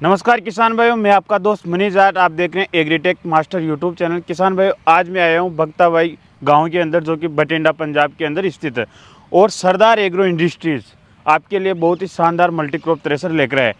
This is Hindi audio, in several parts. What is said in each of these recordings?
नमस्कार किसान भाइयों, मैं आपका दोस्त मनीष आर्ट। आप देख रहे हैं एग्रीटेक मास्टर यूट्यूब चैनल। किसान भाइयों, आज मैं आया हूं भक्ताबाई गांव के अंदर, जो कि बठिंडा पंजाब के अंदर स्थित है। और सरदार एग्रो इंडस्ट्रीज़ आपके लिए बहुत ही शानदार मल्टीक्रॉप थ्रेशर लेकर आए।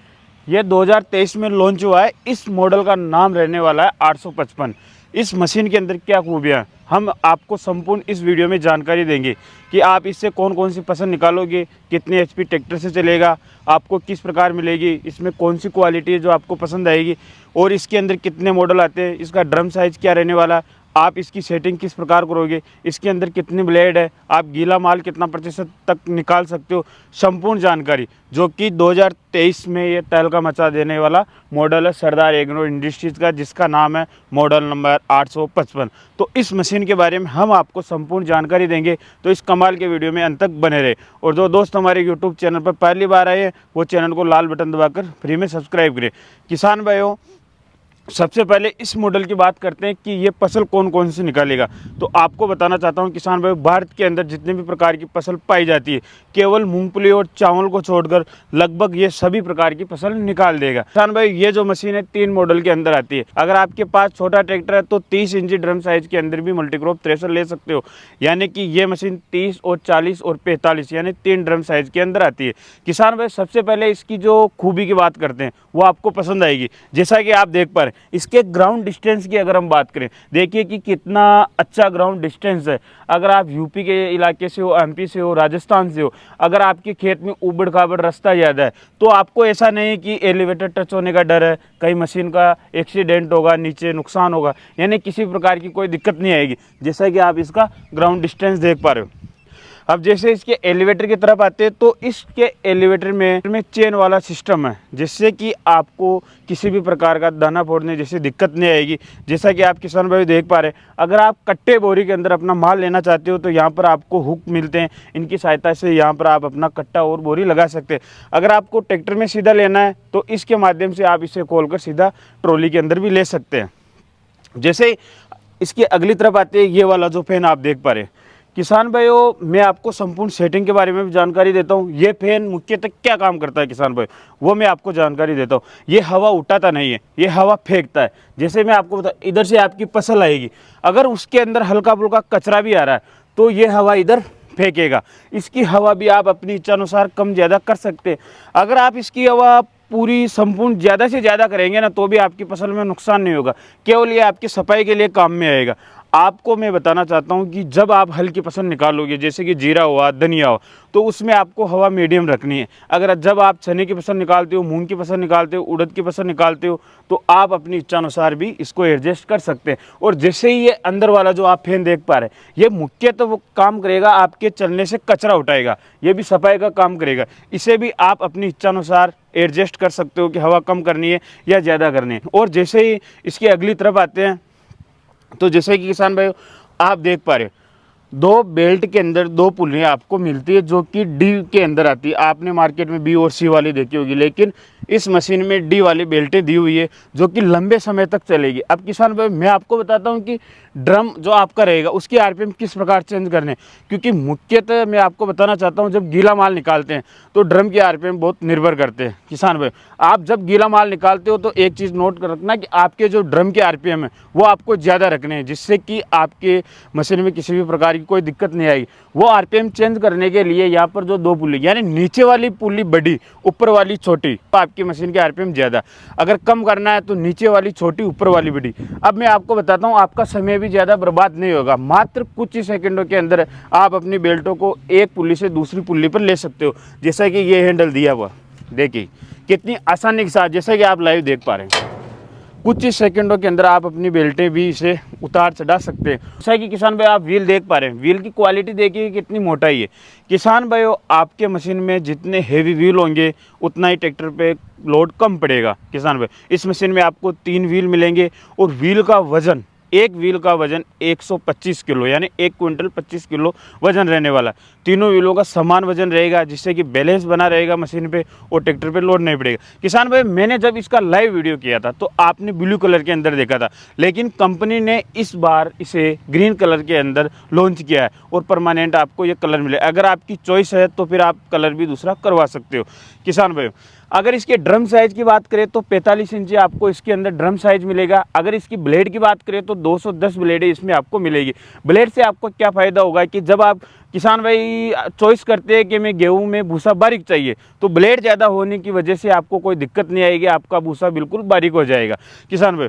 ये 2023 में लॉन्च हुआ है। इस मॉडल का नाम रहने वाला है 855। इस मशीन के अंदर क्या खूबियाँ हैं, हम आपको संपूर्ण इस वीडियो में जानकारी देंगे कि आप इससे कौन कौन सी फसल निकालोगे, कितने एचपी ट्रैक्टर से चलेगा, आपको किस प्रकार मिलेगी, इसमें कौन सी क्वालिटी है जो आपको पसंद आएगी, और इसके अंदर कितने मॉडल आते हैं, इसका ड्रम साइज़ क्या रहने वाला है, आप इसकी सेटिंग किस प्रकार करोगे, इसके अंदर कितने ब्लेड है, आप गीला माल कितना प्रतिशत तक निकाल सकते हो। संपूर्ण जानकारी जो कि 2023 में ये तहलका मचा देने वाला मॉडल है सरदार एग्रो इंडस्ट्रीज़ का, जिसका नाम है मॉडल नंबर 855। तो इस मशीन के बारे में हम आपको संपूर्ण जानकारी देंगे, तो इस कमाल के वीडियो में अंत तक बने रहे। और जो दोस्त हमारे यूट्यूब चैनल पर पहली बार आए हैं, वो चैनल को लाल बटन दबाकर फ्री में सब्सक्राइब करें। किसान भाइयों, सबसे पहले इस मॉडल की बात करते हैं कि ये फसल कौन कौन सी निकालेगा। तो आपको बताना चाहता हूँ किसान भाई, भारत के अंदर जितने भी प्रकार की फसल पाई जाती है, केवल मूंगफली और चावल को छोड़कर लगभग ये सभी प्रकार की फसल निकाल देगा। किसान भाई, ये जो मशीन है 3 मॉडल के अंदर आती है। अगर आपके पास छोटा ट्रैक्टर है तो 30 इंची ड्रम साइज के अंदर भी मल्टीक्रॉप थ्रेशर ले सकते हो। यानी कि ये मशीन 30 और 40 और 45 यानी 3 ड्रम साइज के अंदर आती है। किसान भाई, सबसे पहले इसकी जो खूबी की बात करते हैं वो आपको पसंद आएगी। जैसा कि आप देख पा रहे, इसके ग्राउंड डिस्टेंस की अगर हम बात करें, देखिए कि कितना अच्छा ग्राउंड डिस्टेंस है। अगर आप यूपी के इलाके से हो, एमपी से हो, राजस्थान से हो, अगर आपके खेत में ऊबड़ खाबड़ रास्ता ज़्यादा है तो आपको ऐसा नहीं है कि एलिवेटर टच होने का डर है, कहीं मशीन का एक्सीडेंट होगा, नीचे नुकसान होगा, यानी किसी प्रकार की कोई दिक्कत नहीं आएगी। जैसा कि आप इसका ग्राउंड डिस्टेंस देख पा रहे हो। अब जैसे इसके एलिवेटर की तरफ आते हैं तो इसके एलिवेटर में चेन वाला सिस्टम है, जिससे कि आपको किसी भी प्रकार का दाना फोड़ने जैसी दिक्कत नहीं आएगी। जैसा कि आप किसान भाई देख पा रहे हैं, अगर आप कट्टे बोरी के अंदर अपना माल लेना चाहते हो तो यहाँ पर आपको हुक मिलते हैं, इनकी सहायता से यहाँ पर आप अपना कट्टा और बोरी लगा सकते हैं। अगर आपको ट्रैक्टर में सीधा लेना है तो इसके माध्यम से आप इसे खोलकर सीधा ट्रॉली के अंदर भी ले सकते हैं। जैसे इसकी अगली तरफ आते हैं, ये वाला जो फैन आप देख पा रहे हैं। किसान भाइयों, मैं आपको संपूर्ण सेटिंग के बारे में भी जानकारी देता हूँ। ये फैन मुख्यतः क्या काम करता है किसान भाई, वो मैं आपको जानकारी देता हूँ। ये हवा उठाता नहीं है, ये हवा फेंकता है। जैसे मैं आपको बता, इधर से आपकी फसल आएगी, अगर उसके अंदर हल्का फुल्का कचरा भी आ रहा है तो ये हवा इधर फेंकेगा। इसकी हवा भी आप अपनी इच्छानुसार कम ज़्यादा कर सकते हैं। अगर आप इसकी हवा पूरी संपूर्ण ज़्यादा से ज़्यादा करेंगे ना तो भी आपकी फसल में नुकसान नहीं होगा, केवल ये आपकी सफाई के लिए काम में आएगा। आपको मैं बताना चाहता हूं कि जब आप हल्की फसल निकालोगे, जैसे कि जीरा हुआ, धनिया हुआ, तो उसमें आपको हवा मीडियम रखनी है। अगर जब आप चने की फसल निकालते हो, मूंग की फसल निकालते हो, उड़द की फसल निकालते हो, तो आप अपनी इच्छानुसार भी इसको एडजस्ट कर सकते हैं। और जैसे ही ये अंदर वाला जो आप फैन देख पा रहे हैं, ये मुख्यतः वो काम करेगा, आपके चलने से कचरा उठाएगा, ये भी सफाई का काम करेगा। इसे भी आप अपनी इच्छानुसार एडजस्ट कर सकते हो कि हवा कम करनी है या ज़्यादा करनी है। और जैसे ही इसकी अगली तरफ आते हैं, तो जैसे कि किसान भाई आप देख पा रहे हो, 2 बेल्ट के अंदर 2 पुलियाँ आपको मिलती है, जो कि डी के अंदर आती है। आपने मार्केट में बी और सी वाली देखी होगी, लेकिन इस मशीन में डी वाली बेल्टें दी हुई है, जो कि लंबे समय तक चलेगी। अब किसान भाई, मैं आपको बताता हूँ कि ड्रम जो आपका रहेगा उसकी आरपीएम किस प्रकार चेंज करने, क्योंकि मुख्यतः मैं आपको बताना चाहता हूँ, जब गीला माल निकालते हैं तो ड्रम की आरपीएम बहुत निर्भर करते हैं। किसान भाई, आप जब गीला माल निकालते हो तो एक चीज़ नोट कर रखना कि आपके जो ड्रम के आरपीएम है वो आपको ज़्यादा रखने हैं, जिससे कि आपके मशीन में किसी भी प्रकार की कोई दिक्कत नहीं आएगी। वो आरपीएम चेंज करने के लिए यहाँ पर जो 2 पुली, यानी नीचे वाली पुली बड़ी, ऊपर वाली छोटी, तो आपकी मशीन के आरपीएम ज़्यादा। अगर कम करना है तो नीचे वाली छोटी, ऊपर वाली बड़ी। अब मैं आपको बताता हूँ, आपका समय भी ज़्यादा बर्बाद नहीं होगा। मात्र कुछ ही सेकंडों के अंदर आप अपनी बेल्टों को एक पुली से दूसरी पुली पर ले सकते हो। जैसा कि ये हैंडल दिया हुआ, देखिए कितनी आसानी के साथ, जैसा कि आप लाइव देख पा रहे हैं, कुछ ही सेकंडों के अंदर आप अपनी बेल्टें भी इसे उतार चढ़ा सकते हैं। जैसा कि किसान भाई आप व्हील देख पा रहे हैं, व्हील की क्वालिटी देखिए कितनी मोटाई है। किसान भाइयों, आपके मशीन में जितने हेवी व्हील होंगे उतना ही ट्रैक्टर पे लोड कम पड़ेगा। किसान भाई, इस मशीन में आपको 3 व्हील मिलेंगे और व्हील का वजन, एक व्हील का वजन 125 किलो, यानी 1 क्विंटल 25 किलो वजन रहने वाला। तीनों व्हीलों का समान वजन रहेगा, जिससे कि बैलेंस बना रहेगा मशीन पे और ट्रैक्टर पे लोड नहीं पड़ेगा। किसान भाई, मैंने जब इसका लाइव वीडियो किया था तो आपने ब्लू कलर के अंदर देखा था, लेकिन कंपनी ने इस बार इसे ग्रीन कलर के अंदर लॉन्च किया है और परमानेंट आपको ये कलर मिले। अगर आपकी चॉइस है तो फिर आप कलर भी दूसरा करवा सकते हो। किसान भाई, अगर इसके ड्रम साइज़ की बात करें तो 45 इंची आपको इसके अंदर ड्रम साइज़ मिलेगा। अगर इसकी ब्लेड की बात करें तो 210 ब्लेड इसमें आपको मिलेगी। ब्लेड से आपको क्या फ़ायदा होगा कि जब आप किसान भाई चॉइस करते हैं कि मैं गेहूं में भूसा बारीक चाहिए, तो ब्लेड ज़्यादा होने की वजह से आपको कोई दिक्कत नहीं आएगी, आपका भूसा बिल्कुल बारीक हो जाएगा किसान भाई।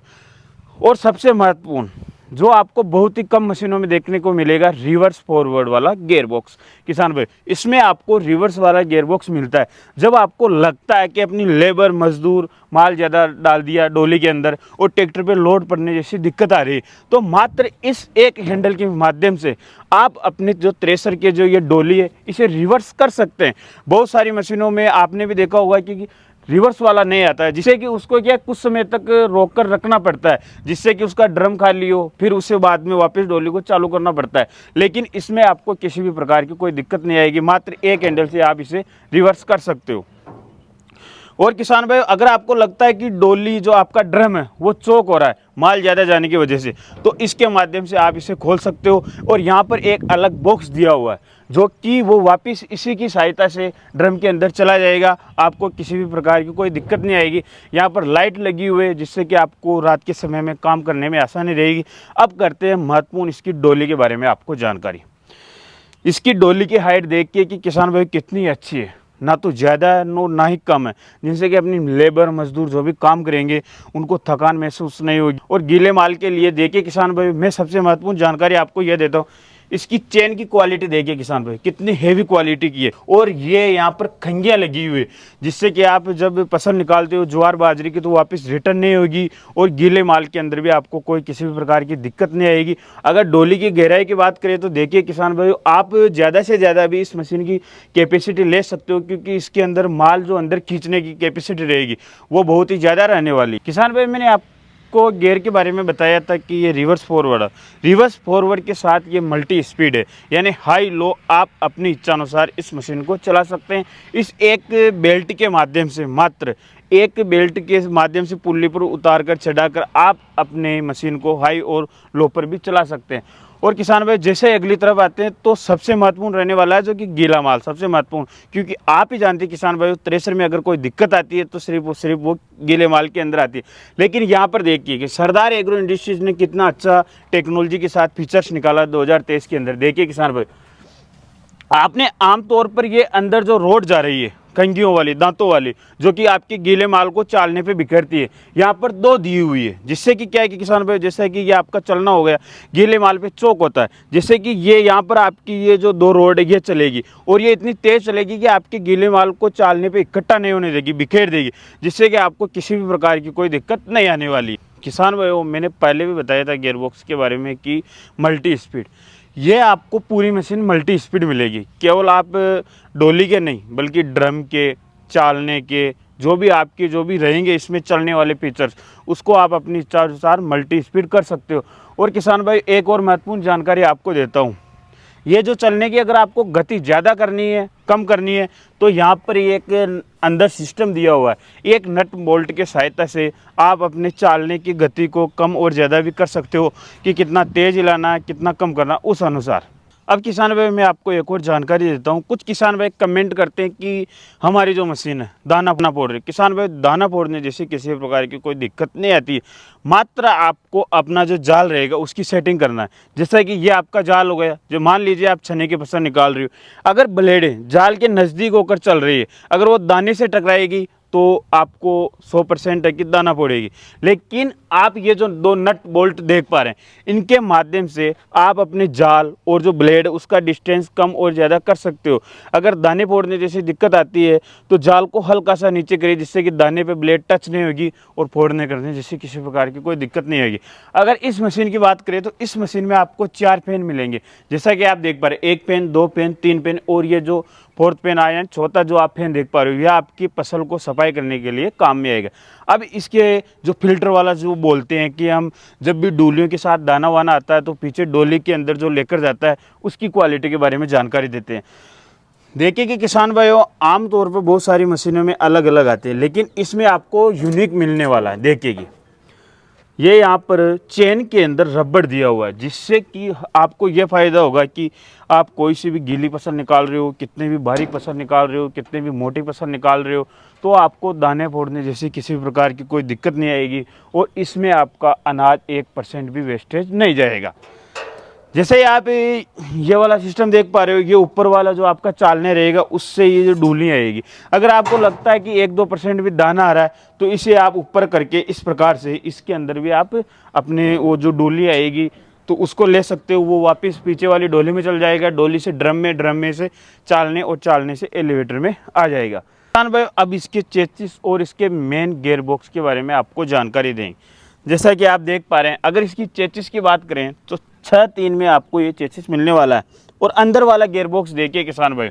और सबसे महत्वपूर्ण जो आपको बहुत ही कम मशीनों में देखने को मिलेगा, रिवर्स फॉरवर्ड वाला गियर बॉक्स किसान भाई। इसमें आपको रिवर्स वाला गियर बॉक्स मिलता है। जब आपको लगता है कि अपनी लेबर मजदूर माल ज़्यादा डाल दिया डोली के अंदर और ट्रैक्टर पे लोड पड़ने जैसी दिक्कत आ रही है, तो मात्र इस एक हैंडल के माध्यम से आप अपने जो थ्रेसर के जो ये डोली है इसे रिवर्स कर सकते हैं। बहुत सारी मशीनों में आपने भी देखा होगा कि रिवर्स वाला नहीं आता है, जिससे कि उसको क्या कुछ समय तक रोक कर रखना पड़ता है, जिससे कि उसका ड्रम खाली हो, फिर उससे बाद में वापस डोली को चालू करना पड़ता है। लेकिन इसमें आपको किसी भी प्रकार की कोई दिक्कत नहीं आएगी, मात्र एक हैंडल से आप इसे रिवर्स कर सकते हो। और किसान भाई अगर आपको लगता है कि डोली जो आपका ड्रम है वो चौक हो रहा है माल ज़्यादा जाने की वजह से, तो इसके माध्यम से आप इसे खोल सकते हो। और यहाँ पर एक अलग बॉक्स दिया हुआ है जो कि वो वापस इसी की सहायता से ड्रम के अंदर चला जाएगा, आपको किसी भी प्रकार की कोई दिक्कत नहीं आएगी। यहाँ पर लाइट लगी हुई है जिससे कि आपको रात के समय में काम करने में आसानी रहेगी। अब करते हैं महत्वपूर्ण इसकी डोली के बारे में आपको जानकारी। इसकी डोली की हाइट देखिए कि किसान भाई कितनी अच्छी है, ना तो ज़्यादा है ना ही कम है, जिनसे कि अपनी लेबर मजदूर जो भी काम करेंगे उनको थकान महसूस नहीं होगी। और गीले माल के लिए देखिए किसान भाई, मैं सबसे महत्वपूर्ण जानकारी आपको यह देता हूँ, इसकी चेन की क्वालिटी देखिए किसान भाई कितनी हेवी क्वालिटी की है। और ये यहाँ पर खंगियाँ लगी हुई है जिससे कि आप जब फसल निकालते हो ज्वार बाजरे की तो वापस रिटर्न नहीं होगी। और गीले माल के अंदर भी आपको कोई किसी भी प्रकार की दिक्कत नहीं आएगी। अगर डोली की गहराई की बात करें तो देखिए किसान भाई, आप ज़्यादा से ज़्यादा भी इस मशीन की कैपेसिटी ले सकते हो, क्योंकि इसके अंदर माल जो अंदर खींचने की कैपेसिटी रहेगी वो बहुत ही ज़्यादा रहने वाली। किसान भाई मैंने आपको गियर के बारे में बताया था कि ये रिवर्स फॉरवर्ड है। रिवर्स फॉरवर्ड के साथ ये मल्टी स्पीड है, यानी हाई लो आप अपनी इच्छानुसार इस मशीन को चला सकते हैं। इस एक बेल्ट के माध्यम से, मात्र एक बेल्ट के माध्यम से पुल्ली पर उतार कर चढ़ाकर आप अपने मशीन को हाई और लो पर भी चला सकते हैं। और किसान भाई जैसे अगली तरफ आते हैं तो सबसे महत्वपूर्ण रहने वाला है जो कि गीला माल, सबसे महत्वपूर्ण, क्योंकि आप ही जानते हैं किसान भाई थ्रेसर में अगर कोई दिक्कत आती है तो सिर्फ वो गीले माल के अंदर आती है। लेकिन यहाँ पर देखिए कि सरदार एग्रो इंडस्ट्रीज ने कितना अच्छा टेक्नोलॉजी के साथ फीचर्स निकाला 2023 के अंदर। देखिए किसान भाई, आपने आमतौर पर ये अंदर जो रोड जा रही है कंघियों वाली, दांतों वाली, जो कि आपके गीले माल को चालने पे बिखरती है, यहाँ पर दो दी हुई है, जिससे कि क्या है कि किसान भाई जैसे कि ये आपका चलना हो गया, गीले माल पे चौक होता है, जिससे कि ये यहाँ पर आपकी ये जो दो रोड है ये चलेगी और ये इतनी तेज़ चलेगी कि आपके गीले माल को चालने पे इकट्ठा नहीं होने देगी, बिखेर देगी, जिससे कि आपको किसी भी प्रकार की कोई दिक्कत नहीं आने वाली। किसान भाई मैंने पहले भी बताया था गियर बॉक्स के बारे में कि मल्टी स्पीड, ये आपको पूरी मशीन मल्टी स्पीड मिलेगी। केवल आप डोली के नहीं बल्कि ड्रम के, चालने के, जो भी रहेंगे इसमें चलने वाले फीचर्स, उसको आप अपनी इच्छा अनुसार मल्टी स्पीड कर सकते हो। और किसान भाई एक और महत्वपूर्ण जानकारी आपको देता हूँ, ये जो चलने की अगर आपको गति ज़्यादा करनी है, कम करनी है, तो यहाँ पर एक अंदर सिस्टम दिया हुआ है, एक नट बोल्ट के सहायता से आप अपने चालने की गति को कम और ज़्यादा भी कर सकते हो कि कितना तेज़ हिलाना है, कितना कम करना, उस अनुसार। अब किसान भाई मैं आपको एक और जानकारी देता हूँ। कुछ किसान भाई कमेंट करते हैं कि हमारी जो मशीन है दाना फोड़ रही है। किसान भाई दाना फोड़ने जैसी किसी भी प्रकार की कोई दिक्कत नहीं आती है, मात्र आपको अपना जो जाल रहेगा उसकी सेटिंग करना है। जैसा कि ये आपका जाल हो गया, जो मान लीजिए आप चने की फसल निकाल रही हो, अगर ब्लेडें जाल के नज़दीक होकर चल रही है, अगर वो दाने से टकराएगी तो आपको 100% है कि दाना पड़ेगी। लेकिन आप ये जो दो नट बोल्ट देख पा रहे हैं, इनके माध्यम से आप अपने जाल और जो ब्लेड उसका डिस्टेंस कम और ज़्यादा कर सकते हो। अगर दाने फोड़ने जैसी दिक्कत आती है तो जाल को हल्का सा नीचे करिए, जिससे कि दाने पे ब्लेड टच नहीं होगी और फोड़ने करने जैसी किसी प्रकार की कोई दिक्कत नहीं होगी। अगर इस मशीन की बात करें तो इस मशीन में आपको 4 पेन मिलेंगे, जैसा कि आप देख पा रहे हैं, 1 पेन, 2 पेन, 3 पेन और ये जो 4th पेन आया है, चौथा जो आप पेन देख पा रहे हो, यह आपकी फसल को सफाई करने के लिए काम में आएगा। अब इसके जो फिल्टर वाला जो बोलते हैं कि हम जब भी डोलियों के साथ दाना वाना आता है तो पीछे डोली के अंदर जो लेकर जाता है उसकी क्वालिटी के बारे में जानकारी देते हैं। देखिए कि किसान भाइयों आमतौर पर बहुत सारी मशीनों में अलग अलग आते हैं, लेकिन इसमें आपको यूनिक मिलने वाला है। देखिए कि ये यहाँ पर चेन के अंदर रबड़ दिया हुआ है, जिससे कि आपको ये फ़ायदा होगा कि आप कोई सी भी गीली फसल निकाल रहे हो, कितने भी बारीक फसल निकाल रहे हो, कितने भी मोटी फसल निकाल रहे हो, तो आपको दाने फोड़ने जैसी किसी भी प्रकार की कोई दिक्कत नहीं आएगी और इसमें आपका अनाज 1% भी वेस्टेज नहीं जाएगा। जैसे आप ये वाला सिस्टम देख पा रहे हो, ये ऊपर वाला जो आपका चालने रहेगा उससे ये जो डूली आएगी। अगर आपको लगता है कि 1-2% भी दाना आ रहा है तो इसे आप ऊपर करके इस प्रकार से इसके अंदर भी आप अपने वो जो डोली आएगी तो उसको ले सकते हो। वो वापस पीछे वाली डोली में चल जाएगा, डोली से ड्रम में से चालने और चालने से एलिवेटर में आ जाएगा। किसान भाई अब इसके चेसिस और इसके मेन गियर बॉक्स के बारे में आपको जानकारी दें। जैसा कि आप देख पा रहे हैं, अगर इसकी चेसिस की बात करें तो 6-3 में आपको ये चेसिस मिलने वाला है और अंदर वाला गियर बॉक्स देखिए किसान भाई,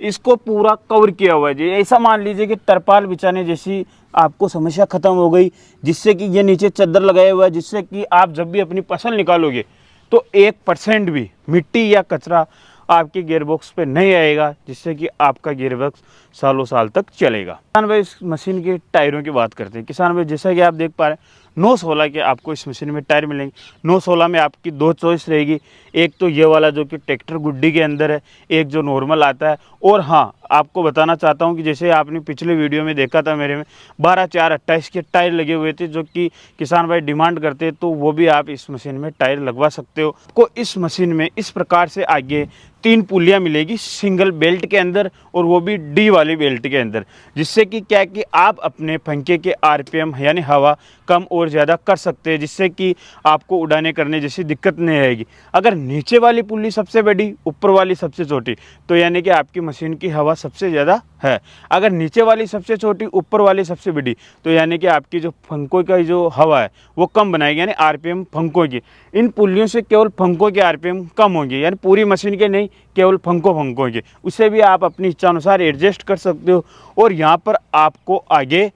इसको पूरा कवर किया हुआ है जी। ऐसा मान लीजिए कि तरपाल बिछाने जैसी आपको समस्या खत्म हो गई, जिससे कि ये नीचे चादर लगाया हुआ है, जिससे कि आप जब भी अपनी फसल निकालोगे तो 1% भी मिट्टी या कचरा आपके गियरबॉक्स पे नहीं आएगा, जिससे कि आपका गियरबॉक्स सालों साल तक चलेगा। किसान भाई इस मशीन के टायरों की बात करते हैं। किसान भाई जैसा कि आप देख पा रहे हैं 916 के आपको इस मशीन में टायर मिलेंगे। 916 में आपकी 2 चॉइस रहेगी, एक तो ये वाला जो कि ट्रैक्टर गुड्डी के अंदर है, एक जो नॉर्मल आता है। और हाँ, आपको बताना चाहता हूँ कि जैसे आपने पिछले वीडियो में देखा था मेरे में 12-4-28 के टायर लगे हुए थे, जो कि किसान भाई डिमांड करते हैं, तो वो भी आप इस मशीन में टायर लगवा सकते हो। को इस मशीन में इस प्रकार से आगे 3 पुलियाँ मिलेगी सिंगल बेल्ट के अंदर, और वो भी डी वाली बेल्ट के अंदर, जिससे कि क्या कि आप अपने पंखे के आरपीएम यानी हवा कम और ज़्यादा कर सकते हैं, जिससे कि आपको उड़ाने करने जैसी दिक्कत नहीं आएगी। अगर नीचे वाली पुली सबसे बड़ी, ऊपर वाली सबसे छोटी, तो यानी कि आपकी मशीन की हवा सबसे ज़्यादा है। अगर नीचे वाली सबसे छोटी, ऊपर वाली सबसे बड़ी, तो यानी कि आपकी जो पंखों का जो हवा है वो कम बनाएगी, यानी आरपीएम पंखों की। इन पुलियों से केवल पंखों के आरपीएम कम होंगे, यानी पूरी मशीन के नहीं, केवल पंखों के। उसे भी आप अपनी इच्छा अनुसार एडजस्ट कर सकते हो। और यहाँ पर आपको आगे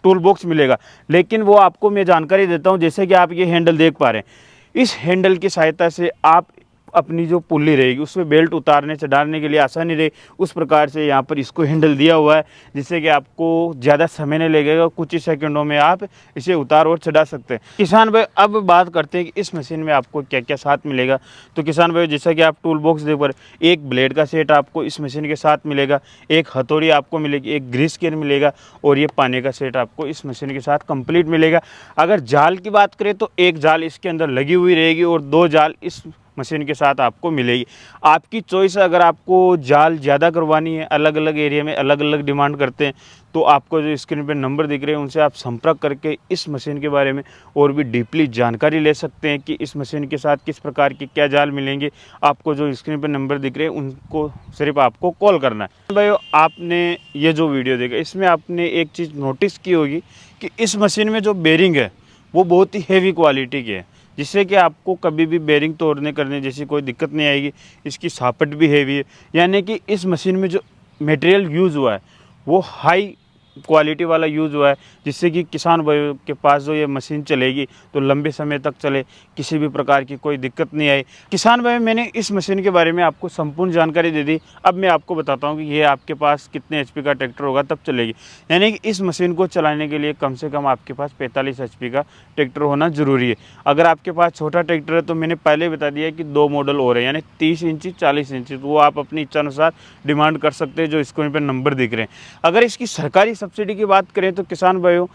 टूल बॉक्स मिलेगा, लेकिन वो आपको मैं जानकारी देता हूँ। जैसे कि आप ये हैंडल देख पा रहे हैं, इस हैंडल की सहायता से आप अपनी जो पुल्ली रहेगी उसमें बेल्ट उतारने चढ़ाने के लिए आसानी रहे, उस प्रकार से यहाँ पर इसको हैंडल दिया हुआ है, जिससे कि आपको ज़्यादा समय नहीं लगेगा, कुछ ही सेकंडों में आप इसे उतार और चढ़ा सकते हैं। किसान भाई अब बात करते हैं कि इस मशीन में आपको क्या क्या साथ मिलेगा। तो किसान भाई जैसा कि आप टूल बॉक्स देख पर, एक ब्लेड का सेट आपको इस मशीन के साथ मिलेगा, एक हथौड़ी आपको मिलेगी, एक ग्रीस केन मिलेगा, और ये पानी का सेट आपको इस मशीन के साथ कंप्लीट मिलेगा। अगर जाल की बात करें तो एक जाल इसके अंदर लगी हुई रहेगी और 2 जाल इस मशीन के साथ आपको मिलेगी। आपकी चॉइस है, अगर आपको जाल ज़्यादा करवानी है, अलग अलग एरिया में अलग अलग डिमांड करते हैं, तो आपको जो स्क्रीन पर नंबर दिख रहे हैं उनसे आप संपर्क करके इस मशीन के बारे में और भी डीपली जानकारी ले सकते हैं कि इस मशीन के साथ किस प्रकार के क्या जाल मिलेंगे। आपको जो स्क्रीन पर नंबर दिख रहे हैं उनको सिर्फ आपको कॉल करना है। भाई आपने ये जो वीडियो देखा, इसमें आपने एक चीज़ नोटिस की होगी कि इस मशीन में जो बेरिंग है वो बहुत ही हैवी क्वालिटी की है, जिससे कि आपको कभी भी बेरिंग तोड़ने करने जैसी कोई दिक्कत नहीं आएगी। इसकी सापट भी हैवी है, यानी कि इस मशीन में जो मटेरियल यूज़ हुआ है वो हाई क्वालिटी वाला यूज़ हुआ है, जिससे कि किसान भाइयों के पास जो ये मशीन चलेगी तो लंबे समय तक चले, किसी भी प्रकार की कोई दिक्कत नहीं आई। किसान भाई मैंने इस मशीन के बारे में आपको संपूर्ण जानकारी दे दी। अब मैं आपको बताता हूँ कि ये आपके पास कितने HP का ट्रैक्टर होगा तब चलेगी। यानी कि इस मशीन को चलाने के लिए कम से कम आपके पास 45 HP का ट्रैक्टर होना ज़रूरी है। अगर आपके पास छोटा ट्रैक्टर है तो मैंने पहले बता दिया कि 2 मॉडल और है, यानी 30 इंची 40 इंची, तो वो आप अपनी इच्छा अनुसार डिमांड कर सकते हैं, जो स्क्रीन पर नंबर दिख रहे हैं। अगर इसकी सरकारी सब्सिडी की बात करें तो किसान भाइयों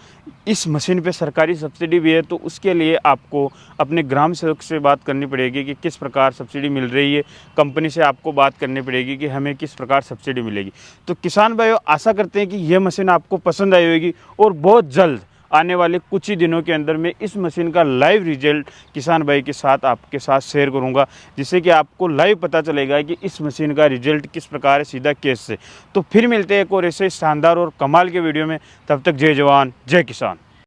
इस मशीन पे सरकारी सब्सिडी भी है, तो उसके लिए आपको अपने ग्राम सेवक से बात करनी पड़ेगी कि किस प्रकार सब्सिडी मिल रही है। कंपनी से आपको बात करनी पड़ेगी कि हमें किस प्रकार सब्सिडी मिलेगी। तो किसान भाइयों आशा करते हैं कि यह मशीन आपको पसंद आई होगी, और बहुत जल्द आने वाले कुछ ही दिनों के अंदर मैं इस मशीन का लाइव रिजल्ट किसान भाई के साथ आपके साथ शेयर करूंगा, जिससे कि आपको लाइव पता चलेगा कि इस मशीन का रिजल्ट किस प्रकार है सीधा केस से। तो फिर मिलते हैं एक और ऐसे शानदार और कमाल के वीडियो में। तब तक जय जवान जय किसान।